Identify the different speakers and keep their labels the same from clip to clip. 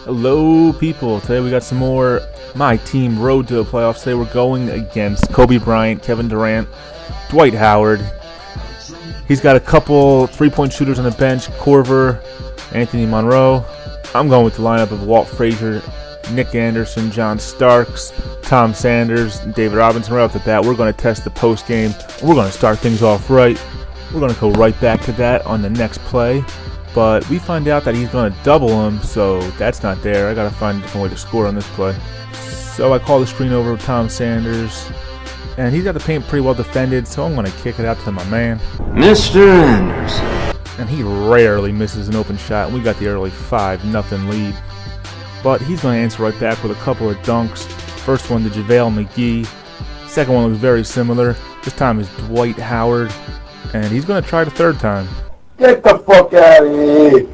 Speaker 1: Hello people, today we got some more My Team Road to the Playoffs. Today we're going against Kobe Bryant, Kevin Durant, Dwight Howard. He's got a couple three-point shooters on the bench, Korver, Anthony Monroe. I'm going with the lineup of Walt Frazier, Nick Anderson, John Starks, Tom Sanders, and David Robinson. Right off the bat, we're going to test the post game. We're going to start things off right. We're going to go right back to that on the next play. But we find out that he's going to double him, so that's not there. I got to find a different way to score on this play. So I call the screen over with Tom Sanders. And he's got the paint pretty well defended, so I'm going to kick it out to my man,
Speaker 2: Mr. Anderson.
Speaker 1: And he rarely misses an open shot. We got the early 5-0 lead. But he's going to answer right back with a couple of dunks. First one to JaVale McGee. Second one looks very similar. This time is Dwight Howard. And he's going to try the third time.
Speaker 3: Get the fuck out of here.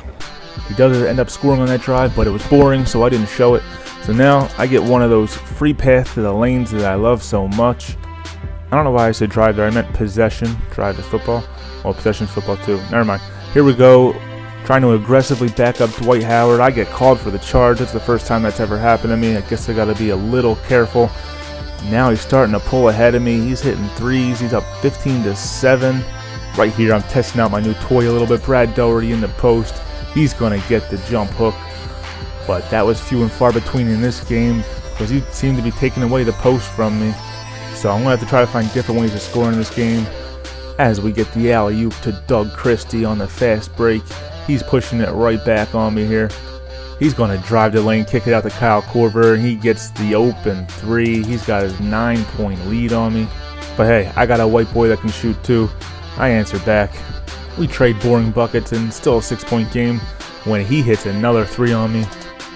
Speaker 1: He does end up scoring on that drive, but it was boring, so I didn't show it. So now I get one of those free paths to the lanes that I love so much. I don't know why I said drive there. I meant possession. Drive is football. Well, possession is football too. Never mind. Here we go. Trying to aggressively back up Dwight Howard. I get called for the charge. That's the first time that's ever happened to me. I guess I got to be a little careful. Now he's starting to pull ahead of me. He's hitting threes. He's up 15-7. Right here, I'm testing out my new toy a little bit. Brad Doherty in the post. He's going to get the jump hook. But that was few and far between in this game because he seemed to be taking away the post from me. So I'm going to have to try to find different ways of scoring in this game. As we get the alley-oop to Doug Christie on the fast break. He's pushing it right back on me here. He's going to drive the lane, kick it out to Kyle Korver, and he gets the open three. He's got his 9-point lead on me. But hey, I got a white boy that can shoot too. I answer back. We trade boring buckets and still a 6-point game when he hits another three on me.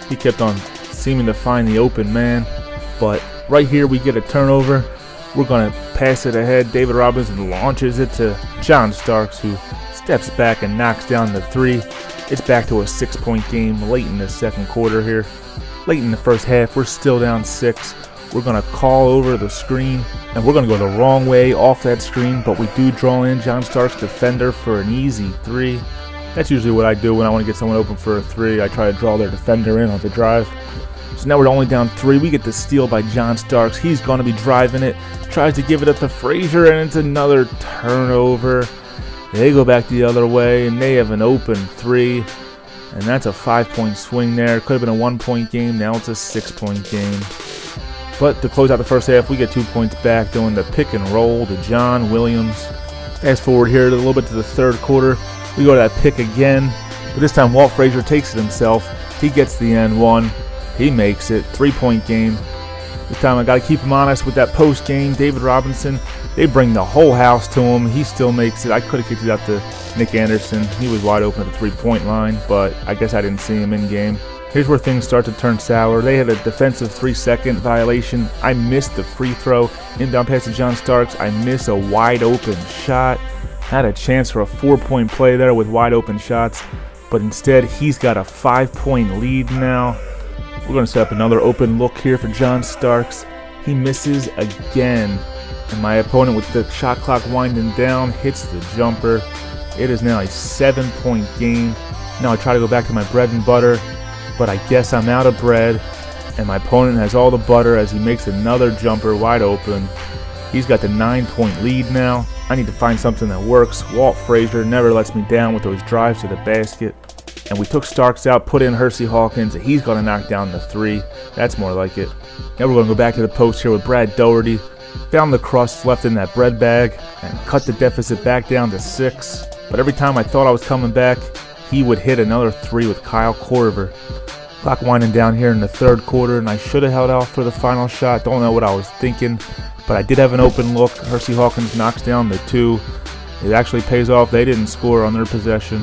Speaker 1: He kept on seeming to find the open man. But right here we get a turnover. We're going to pass it ahead. David Robinson launches it to John Starks, who steps back and knocks down the three. It's back to a 6-point game late in the second quarter here. Late in the first half, we're still down 6. We're going to call over the screen, and we're going to go the wrong way off that screen, but we do draw in John Starks' defender for an easy three. That's usually what I do when I want to get someone open for a three. I try to draw their defender in on the drive. So now we're only down 3. We get the steal by John Starks. He's going to be driving it. Tries to give it up to Frazier, and it's another turnover. They go back the other way, and they have an open three. And that's a 5-point swing there. It could have been a 1-point game. Now it's a 6-point game. But to close out the first half, we get 2 points back doing the pick and roll to John Williams. Fast forward here a little bit to the third quarter. We go to that pick again. But this time Walt Frazier takes it himself. He gets the end one. He makes it. 3-point game. This time I got to keep him honest with that post game. David Robinson, they bring the whole house to him. He still makes it. I could have kicked it out to Nick Anderson. He was wide open at the 3-point line, but I guess I didn't see him in game. Here's where things start to turn sour. They had a defensive 3-second violation. I missed the free throw. Inbound pass to John Starks. I miss a wide open shot. Had a chance for a 4-point play there with wide open shots, but instead he's got a 5-point lead now. We're going to set up another open look here for John Starks. He misses again, and my opponent with the shot clock winding down hits the jumper. It is now a 7-point game. Now I try to go back to my bread and butter, but I guess I'm out of bread, and my opponent has all the butter as he makes another jumper wide open. He's got the 9-point lead now. I need to find something that works. Walt Frazier never lets me down with those drives to the basket. And we took Starks out, put in Hersey Hawkins. He's going to knock down the three. That's more like it. Now we're going to go back to the post here with Brad Doherty. Found the crust left in that bread bag and cut the deficit back down to 6. But every time I thought I was coming back, he would hit another three with Kyle Korver. Clock winding down here in the third quarter, and I should have held off for the final shot. Don't know what I was thinking, but I did have an open look. Hersey Hawkins knocks down the 2. It actually pays off. They didn't score on their possession.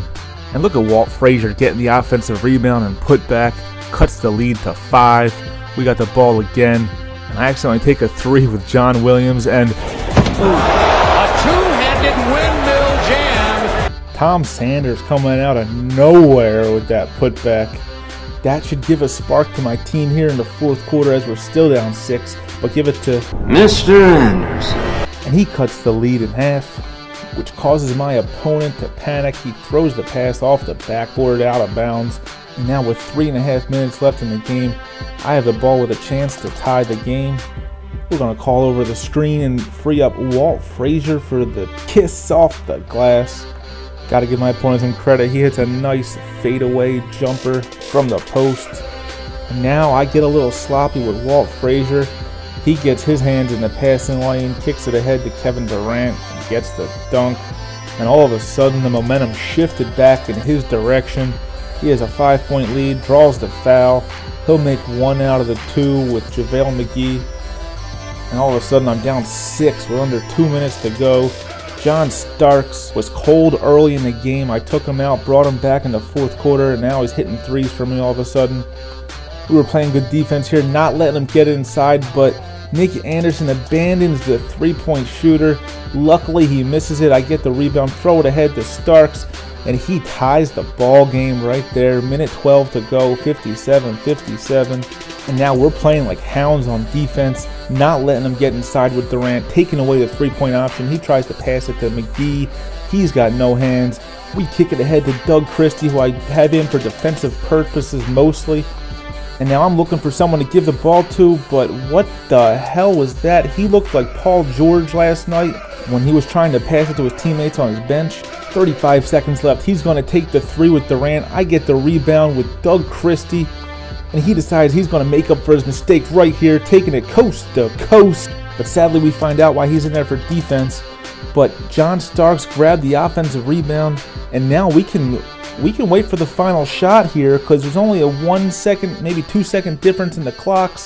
Speaker 1: And look at Walt Frazier getting the offensive rebound and put back. Cuts the lead to 5. We got the ball again. And I accidentally take a 3 with John Williams, and
Speaker 2: A two-handed windmill jam.
Speaker 1: Tom Sanders coming out of nowhere with that putback. That should give a spark to my team here in the fourth quarter as we're still down 6. But give it to
Speaker 2: Mr. Anderson.
Speaker 1: And he cuts the lead in half, which causes my opponent to panic. He throws the pass off the backboard out of bounds. And now with 3.5 minutes left in the game, I have the ball with a chance to tie the game. We're going to call over the screen and free up Walt Frazier for the kiss off the glass. Got to give my opponent some credit. He hits a nice fadeaway jumper from the post. And now I get a little sloppy with Walt Frazier. He gets his hands in the passing lane, kicks it ahead to Kevin Durant, and gets the dunk. And all of a sudden the momentum shifted back in his direction. He has a 5-point lead, draws the foul. He'll make 1 out of the 2 with JaVale McGee. And all of a sudden I'm down 6 with under 2 minutes to go. John Starks was cold early in the game. I took him out, brought him back in the fourth quarter, and now he's hitting threes for me all of a sudden. We were playing good defense here, not letting him get it inside, but Nick Anderson abandons the three-point shooter. Luckily, he misses it. I get the rebound, throw it ahead to Starks, and he ties the ball game right there. Minute 12 to go, 57-57. And now we're playing like hounds on defense, not letting him get inside with Durant, taking away the three-point option. He tries to pass it to McGee. He's got no hands. We kick it ahead to Doug Christie, who I have in for defensive purposes mostly. And now I'm looking for someone to give the ball to, but what the hell was that? He looked like Paul George last night when he was trying to pass it to his teammates on his bench. 35 seconds left. He's going to take the three with Durant. I get the rebound with Doug Christie, and he decides he's going to make up for his mistake right here, taking it coast to coast. But sadly, we find out why he's in there for defense. But John Starks grabbed the offensive rebound, and now we can wait for the final shot here because there's only a 1 second, maybe 2 second difference in the clocks.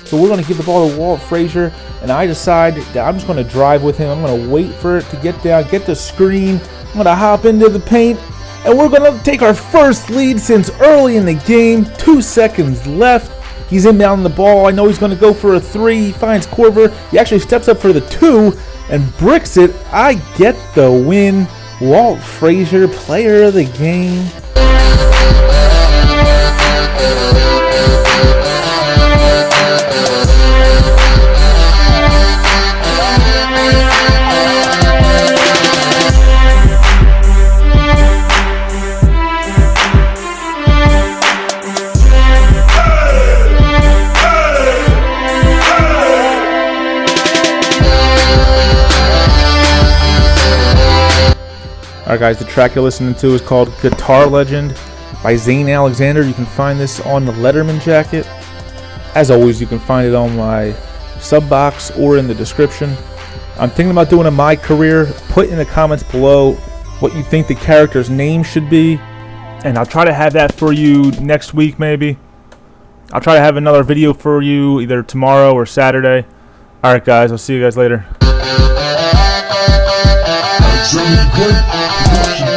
Speaker 1: So we're going to give the ball to Walt Frazier, and I decide that I'm just going to drive with him. I'm going to wait for it to get down, get the screen. I'm going to hop into the paint, and we're going to take our first lead since early in the game. 2 seconds left. He's inbounding the ball. I know he's going to go for a three. He finds Korver. He actually steps up for the 2 and bricks it. I get the win. Walt Frazier, player of the game. Alright guys, the track you're listening to is called Guitar Legend by Zane Alexander. You can find this on the Letterman jacket. As always, you can find it on my sub box or in the description. I'm thinking about doing a My Career. Put in the comments below what you think the character's name should be, and I'll try to have that for you next week maybe. I'll try to have another video for you either tomorrow or Saturday. Alright guys, I'll see you guys later.
Speaker 4: Production